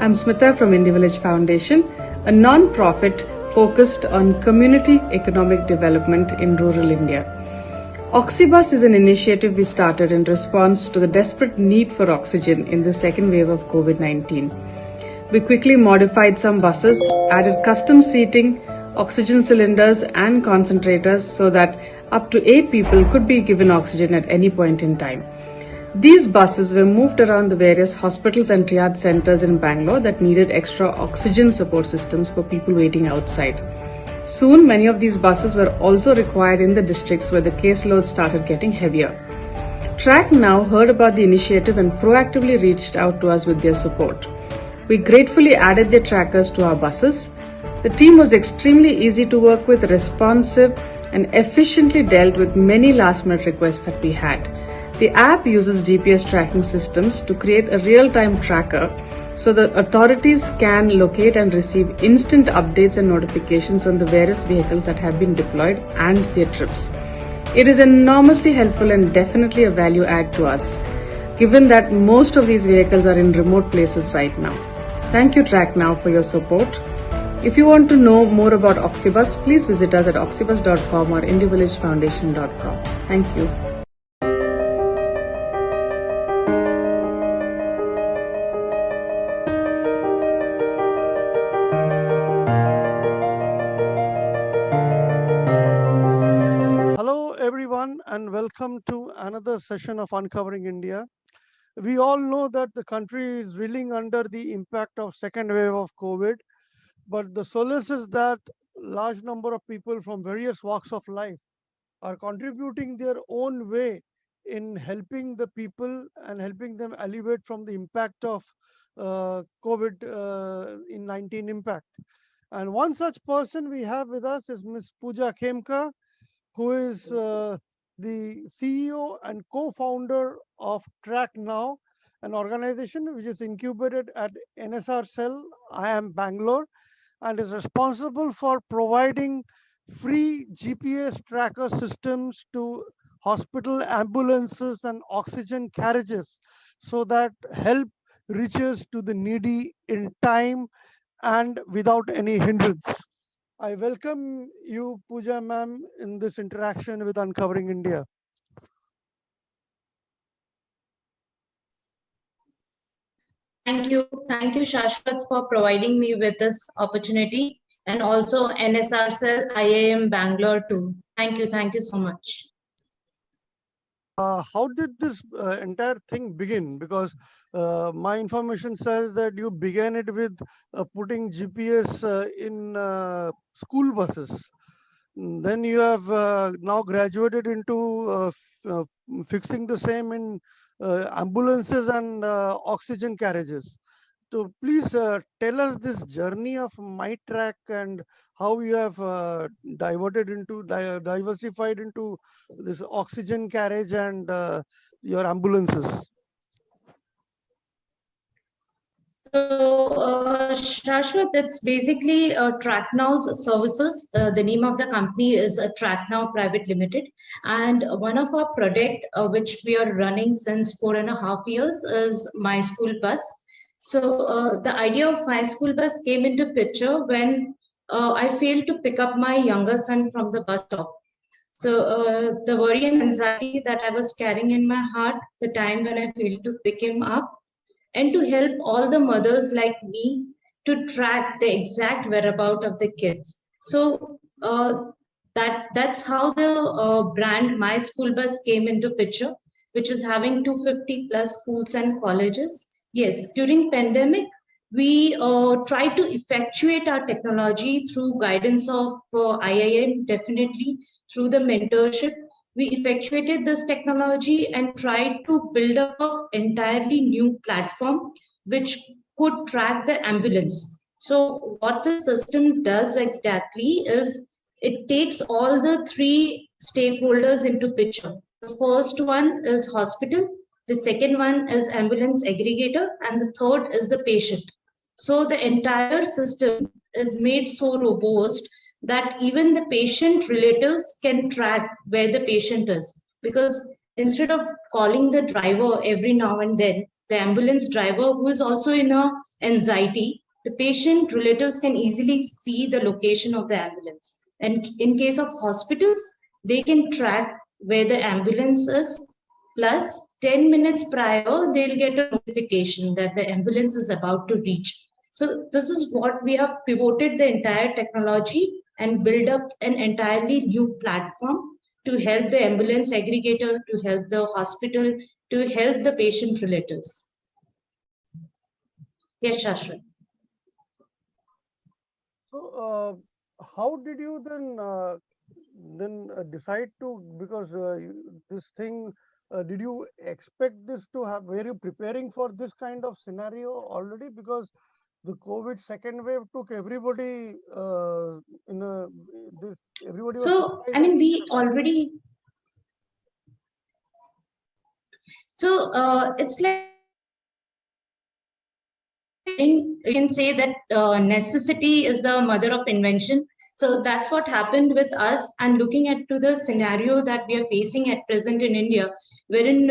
I'm Smita from Indie Village Foundation, a non-profit focused on community economic development in rural India. Oxybus is an initiative we started in response to the desperate need for oxygen in the second wave of COVID-19. We quickly modified some buses, added custom seating, oxygen cylinders and concentrators so that up to 8 people could be given oxygen at any point in time. These buses were moved around the various hospitals and triage centers in Bangalore that needed extra oxygen support systems for people waiting outside. Soon, many of these buses were also required in the districts where the caseload started getting heavier. Track Now heard about the initiative and proactively reached out to us with their support. We gratefully added their trackers to our buses. The team was extremely easy to work with, responsive, and efficiently dealt with many last-minute requests that we had. The app uses GPS tracking systems to create a real-time tracker so that authorities can locate and receive instant updates and notifications on the various vehicles that have been deployed and their trips. It is enormously helpful and definitely a value add to us, given that most of these vehicles are in remote places right now. Thank you, Track Now, for your support. If you want to know more about Oxybus, please visit us at oxybus.com or indievillagefoundation.com. Thank you. Hello, everyone, and welcome to another session of Uncovering India. We all know that the country is reeling under the impact of second wave of COVID, but the solace is that large number of people from various walks of life are contributing their own way in helping the people and helping them alleviate from the impact of COVID in 19 impact. And one such person we have with us is Ms. Pooja Khemka, who is the CEO and co-founder of Track Now, an organization which is incubated at NSR Cell, IIM Bangalore, and is responsible for providing free GPS tracker systems to hospital ambulances and oxygen carriages so that help reaches to the needy in time and without any hindrance. I welcome you, Pooja ma'am, in this interaction with Uncovering India. Thank you, Shashwat, for providing me with this opportunity, and also NSR Cell IIM Bangalore too. Thank you so much. How did this entire thing begin? Because my information says that you began it with putting GPS in school buses. Then you have now graduated into fixing the same in ambulances and oxygen carriages. So please tell us this journey of MyTrack and how you have diversified into this oxygen carriage and your ambulances. So, Shashwat, it's basically Track Now's services. The name of the company is Track Now Private Limited. And one of our product, which we are running since 4.5 years, is My School Bus. So the idea of My School Bus came into picture when I failed to pick up my younger son from the bus stop. So the worry and anxiety that I was carrying in my heart, the time when I failed to pick him up, and to help all the mothers like me to track the exact whereabout of the kids. So that's how the brand My School Bus came into picture, which is having 250 plus schools and colleges. Yes, during pandemic, we try to effectuate our technology through guidance of IIM, definitely through the mentorship. We effectuated this technology and tried to build up an entirely new platform which could track the ambulance. So what the system does exactly is it takes all the three stakeholders into picture. The first one is hospital, the second one is ambulance aggregator, and the third is the patient. So the entire system is made so robust that even the patient relatives can track where the patient is. Because instead of calling the driver every now and then, the ambulance driver who is also in a anxiety, the patient relatives can easily see the location of the ambulance. And in case of hospitals, they can track where the ambulance is, plus 10 minutes prior, they'll get a notification that the ambulance is about to reach. So this is what we have pivoted the entire technology and build up an entirely new platform to help the ambulance aggregator, to help the hospital, to help the patient relatives. Yes, Shashwat. So, how did you then decide to, because this thing, did you expect this to have, were you preparing for this kind of scenario already? Because the COVID second wave took everybody in a, this, everybody was So, surprised I mean, and we taken aback. already, so it's like, you can say that necessity is the mother of invention. So that's what happened with us. And looking at to the scenario that we are facing at present in India, wherein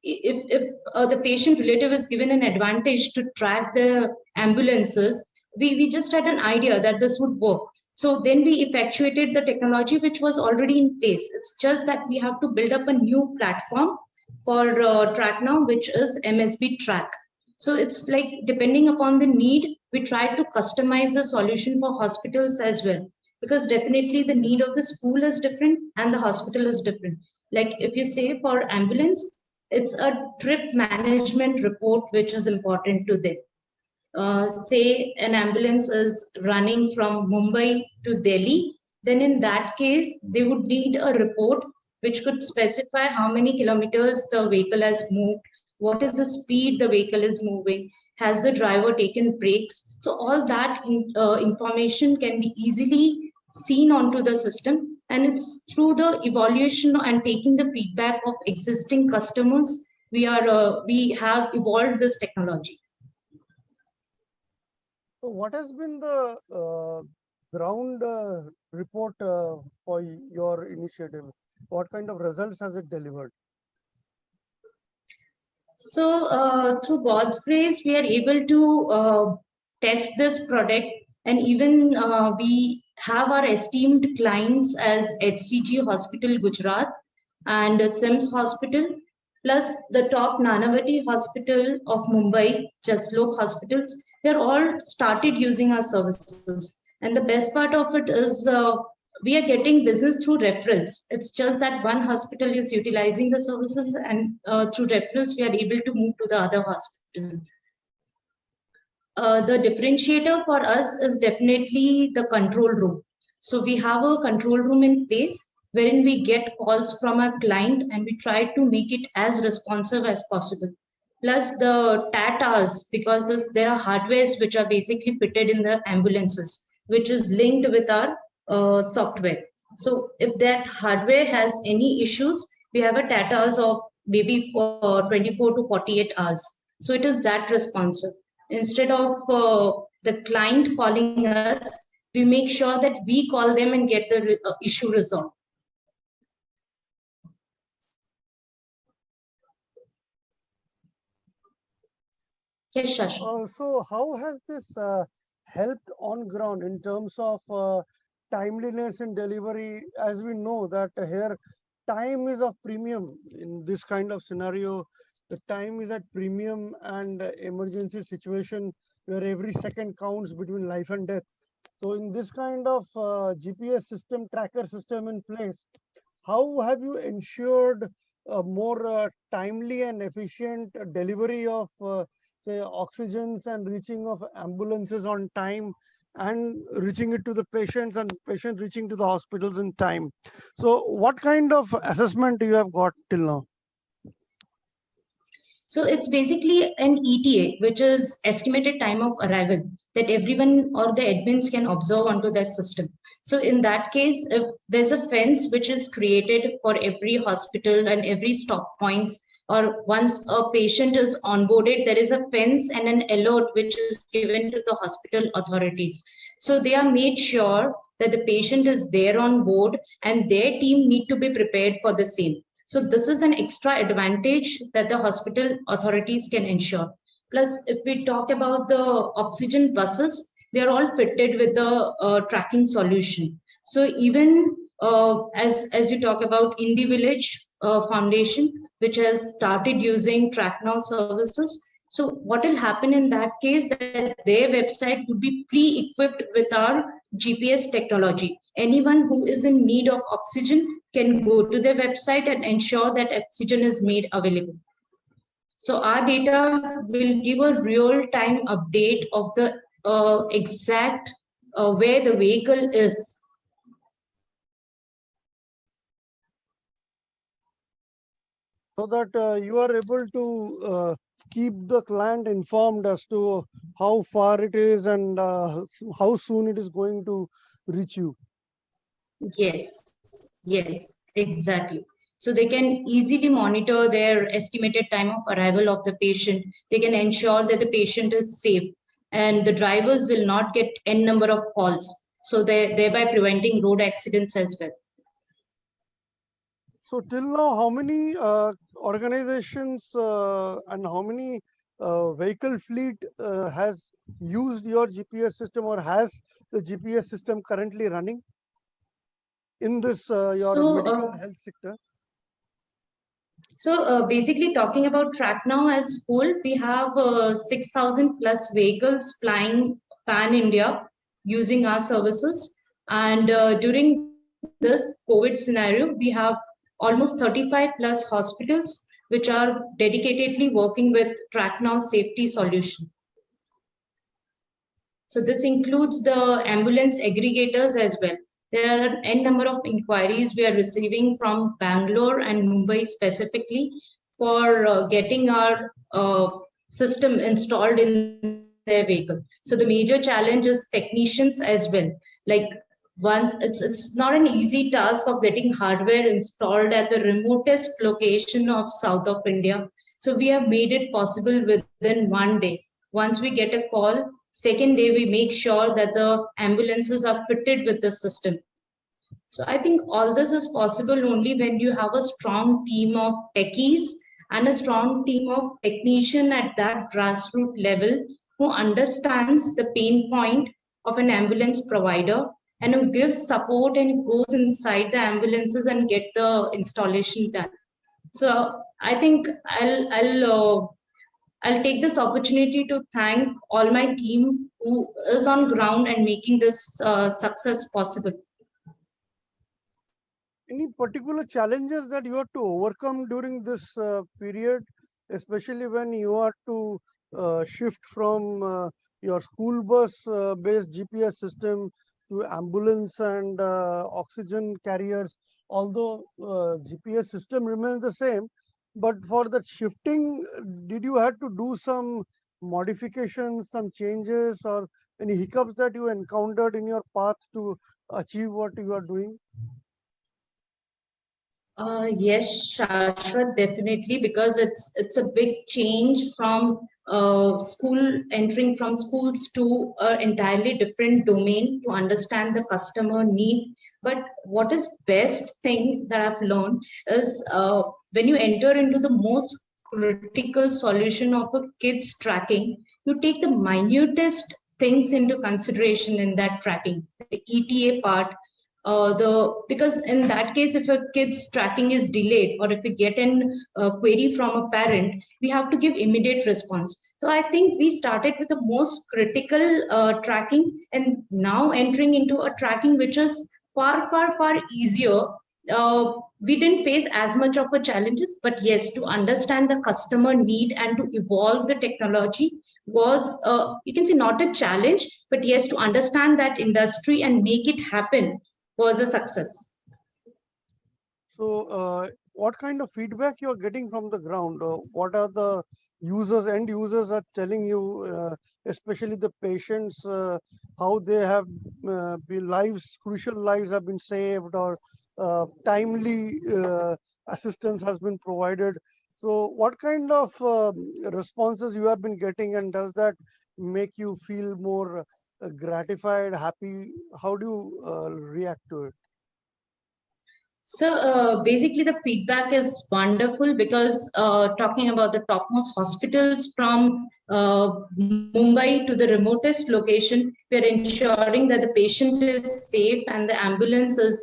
if the patient relative is given an advantage to track the ambulances, we just had an idea that this would work. So then we effectuated the technology which was already in place. It's just that we have to build up a new platform for Track Now, which is MSB Track. So it's like depending upon the need, we try to customize the solution for hospitals as well. Because definitely the need of the school is different and the hospital is different. Like if you say for ambulance, it's a trip management report which is important to them. Say an ambulance is running from Mumbai to Delhi, then in that case, they would need a report which could specify how many kilometers the vehicle has moved, what is the speed the vehicle is moving, has the driver taken breaks. So all that information can be easily seen onto the system, and it's through the evaluation and taking the feedback of existing customers we have evolved this technology. So what has been the ground report for your initiative? What kind of results has it delivered? So through God's grace, we are able to test this product, and even we have our esteemed clients as HCG Hospital Gujarat and SIMS Hospital, plus the top Nanavati Hospital of Mumbai, Jaslok Hospitals. They're all started using our services. And the best part of it is we are getting business through referrals. It's just that one hospital is utilizing the services, and through referrals, we are able to move to the other hospitals. The differentiator for us is definitely the control room. So we have a control room in place wherein we get calls from our client and we try to make it as responsive as possible. Plus the TATAs, because there are hardwares which are basically fitted in the ambulances, which is linked with our software. So if that hardware has any issues, we have a TATAs of maybe for 24 to 48 hours. So it is that responsive. Instead of the client calling us, we make sure that we call them and get the issue resolved. Yes, Shashi. So how has this helped on ground in terms of timeliness in delivery? As we know that here time is of premium in this kind of scenario. The time is at premium, and emergency situation where every second counts between life and death. So in this kind of GPS system, tracker system in place, how have you ensured more timely and efficient delivery of say oxygens and reaching of ambulances on time, and reaching it to the patients, and patients reaching to the hospitals in time? So what kind of assessment do you have got till now? So it's basically an ETA, which is estimated time of arrival, that everyone or the admins can observe onto their system. So in that case, if there's a fence which is created for every hospital and every stop points, or once a patient is onboarded, there is a fence and an alert which is given to the hospital authorities. So they are made sure that the patient is there on board and their team need to be prepared for the same. So this is an extra advantage that the hospital authorities can ensure. Plus, if we talk about the oxygen buses, they are all fitted with the tracking solution. So even as you talk about Indie Village Foundation, which has started using TrackNow services. So what will happen in that case, that their website would be pre-equipped with our GPS technology. Anyone who is in need of oxygen can go to their website and ensure that oxygen is made available. So our data will give a real-time update of the exact where the vehicle is. So that you are able to keep the client informed as to how far it is and how soon it is going to reach you. Yes, yes, exactly. So they can easily monitor their estimated time of arrival of the patient. They can ensure that the patient is safe and the drivers will not get n number of calls. So they thereby preventing road accidents as well. So till now, how many organizations and how many vehicle fleet has used your GPS system or has the GPS system currently running in this your So medical health sector? basically talking about TrackNow as whole, we have 6,000 plus vehicles flying pan India using our services. And during this COVID scenario, we have almost 35 plus hospitals which are dedicatedly working with TrackNow safety solution. So this includes the ambulance aggregators as well. There are an n number of inquiries we are receiving from Bangalore and Mumbai specifically for getting our system installed in their vehicle. So the major challenge is technicians as well. Like once it's not an easy task of getting hardware installed at the remotest location of south of India. So we have made it possible within one day. Once we get a call, second day we make sure that the ambulances are fitted with the system. So I think all this is possible only when you have a strong team of techies and a strong team of technician at that grassroots level who understands the pain point of an ambulance provider and who gives support and goes inside the ambulances and get the installation done. So I think I'll take this opportunity to thank all my team who is on ground and making this success possible. Any particular challenges that you have to overcome during this period, especially when you are to shift from your school bus based GPS system to ambulance and oxygen carriers? Although GPS system remains the same, but for that shifting, did you have to do some modifications, some changes, or any hiccups that you encountered in your path to achieve what you are doing? Yes, Shashwat, definitely, because it's a big change from school entering from schools to an entirely different domain to understand the customer need. But what is best thing that I've learned is when you enter into the most critical solution of a kid's tracking, you take the minutest things into consideration in that tracking, the ETA part, the because in that case if a kid's tracking is delayed or if we get an query from a parent, we have to give immediate response. So I think we started with the most critical tracking and now entering into a tracking which is far easier. We didn't face as much of a challenges, but yes, to understand the customer need and to evolve the technology was you can say not a challenge, but yes, to understand that industry and make it happen was a success. So, what kind of feedback you are getting from the ground? What are the users, end users are telling you, especially the patients, how they have been lives, crucial lives have been saved, or timely assistance has been provided. So, what kind of responses you have been getting, and does that make you feel more gratified, happy? How do you react to it? So basically, the feedback is wonderful because talking about the topmost hospitals from Mumbai to the remotest location, we are ensuring that the patient is safe and the ambulance is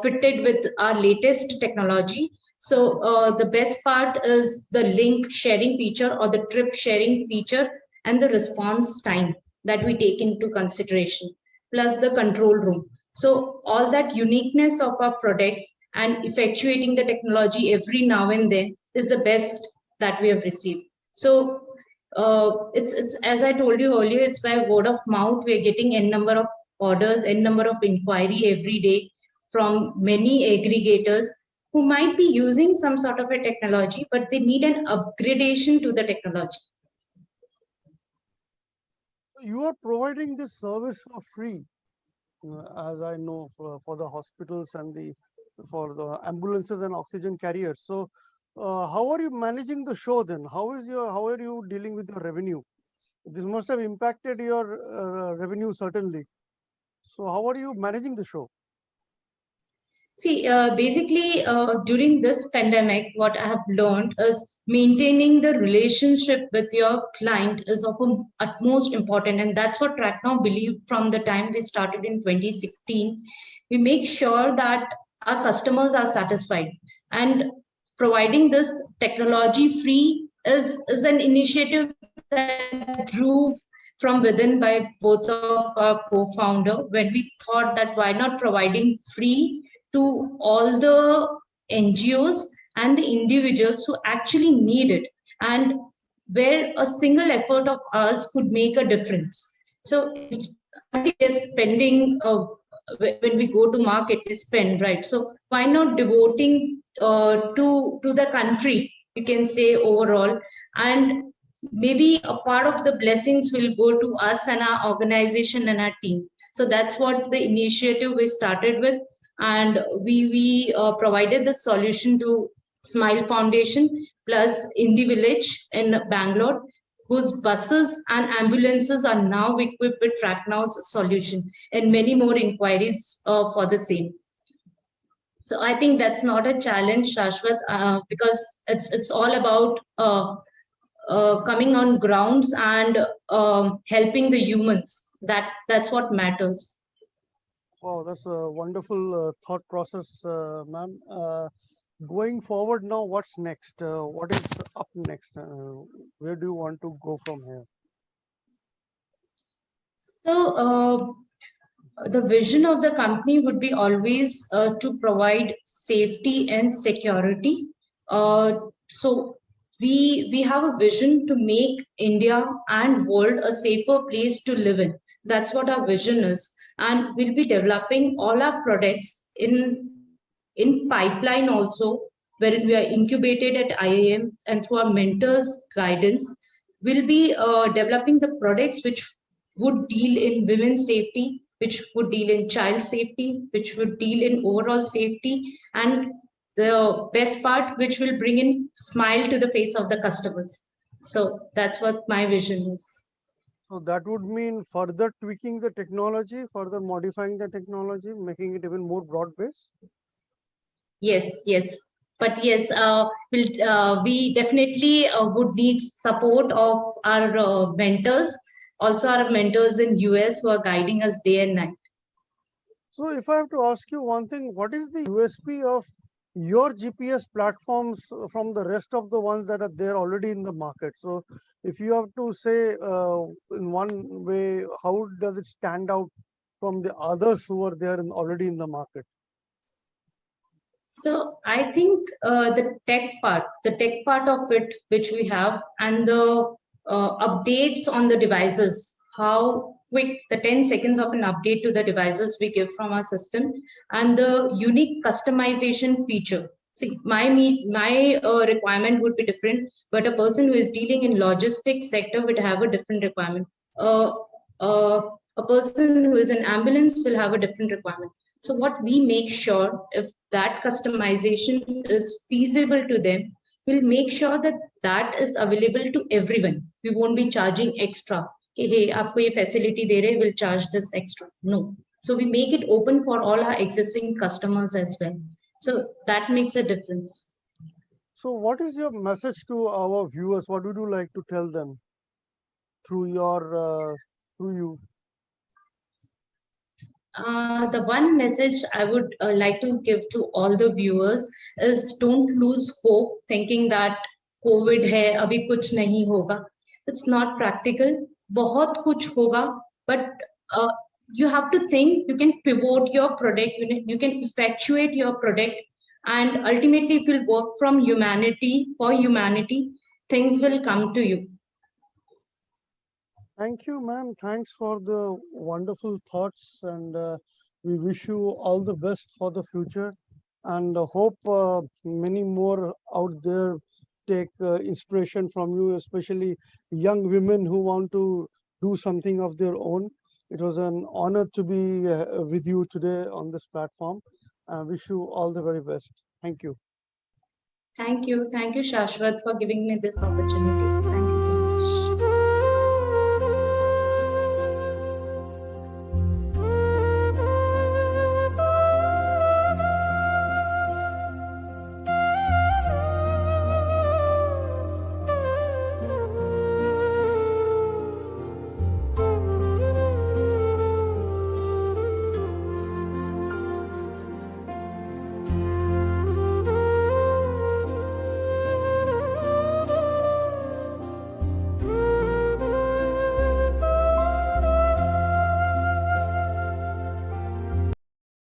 fitted with our latest technology. So the best part is the link sharing feature or the trip sharing feature and the response time that we take into consideration, plus the control room. So all that uniqueness of our product and effectuating the technology every now and then is the best that we have received. So it's as I told you earlier, it's by word of mouth. We're getting n number of orders, n number of inquiry every day from many aggregators who might be using some sort of a technology, but they need an upgradation to the technology. You are providing this service for free, as I know, for the hospitals and for the ambulances and oxygen carriers. So, how are you managing the show then? How are you dealing with your revenue? This must have impacted your revenue certainly. So, how are you managing the show? See, basically, during this pandemic, what I have learned is maintaining the relationship with your client is of utmost important, and that's what TrackNow believed from the time we started in 2016. We make sure that our customers are satisfied, and providing this technology free is an initiative that drew from within by both of our co-founder when we thought that why not providing free to all the NGOs and the individuals who actually need it, and where a single effort of ours could make a difference. So it's spending when we go to market, we spend, right? So why not devoting to the country, you can say, overall, and maybe a part of the blessings will go to us and our organization and our team. So that's what the initiative we started with, and we provided the solution to Smile Foundation plus Indie Village in Bangalore, whose buses and ambulances are now equipped with TrackNow's solution, and many more inquiries for the same. So I think that's not a challenge, Shashwat, because it's all about coming on grounds and helping the humans. That's what matters. Wow, that's a wonderful thought process, ma'am. Going forward now, what's next? What is up next? Where do you want to go from here? So the vision of the company would be always to provide safety and security. So we have a vision to make India and world a safer place to live in. That's what our vision is, and we'll be developing all our products in pipeline also, wherein we are incubated at IIM, and through our mentors' guidance, we'll be developing the products which would deal in women's safety, which would deal in child safety, which would deal in overall safety, and the best part, which will bring in smile to the face of the customers. So that's what my vision is. So that would mean further tweaking the technology, further modifying the technology, making it even more broad-based. Yes, yes. But yes, we definitely would need support of our mentors, also our mentors in US who are guiding us day and night. So if I have to ask you one thing, what is the USP of your GPS platforms from the rest of the ones that are there already in the market? So if you have to say in one way, how does it stand out from the others who are there already in the market? So I think the tech part of it, which we have, and the updates on the devices, how quick the 10 seconds of an update to the devices we give from our system, and the unique customization feature. See, my requirement would be different, but a person who is dealing in logistics sector would have a different requirement. Uh, a person who is in ambulance will have a different requirement. So what we make sure, if that customization is feasible to them, we'll make sure that that is available to everyone. We won't be charging extra. Okay, hey, aapko ye facility de rahe, we'll charge this extra. No. So we make it open for all our existing customers as well. So that makes a difference. So what is your message to our viewers? What would you like to tell them through you? The one message I would like to give to all the viewers is don't lose hope thinking that COVID hai, abhi kuch nahi hoga. It's not practical. बहुत कुछ होगा, but uh, you have to think you can pivot your product, you can effectuate your product, and ultimately if you work from humanity for humanity, things will come to you. Thank you, ma'am. Thanks for the wonderful thoughts, and we wish you all the best for the future. And hope many more out there take inspiration from you, especially young women who want to do something of their own. It was an honor to be with you today on this platform. I wish you all the very best. Thank you. Thank you, Shashwat, for giving me this opportunity.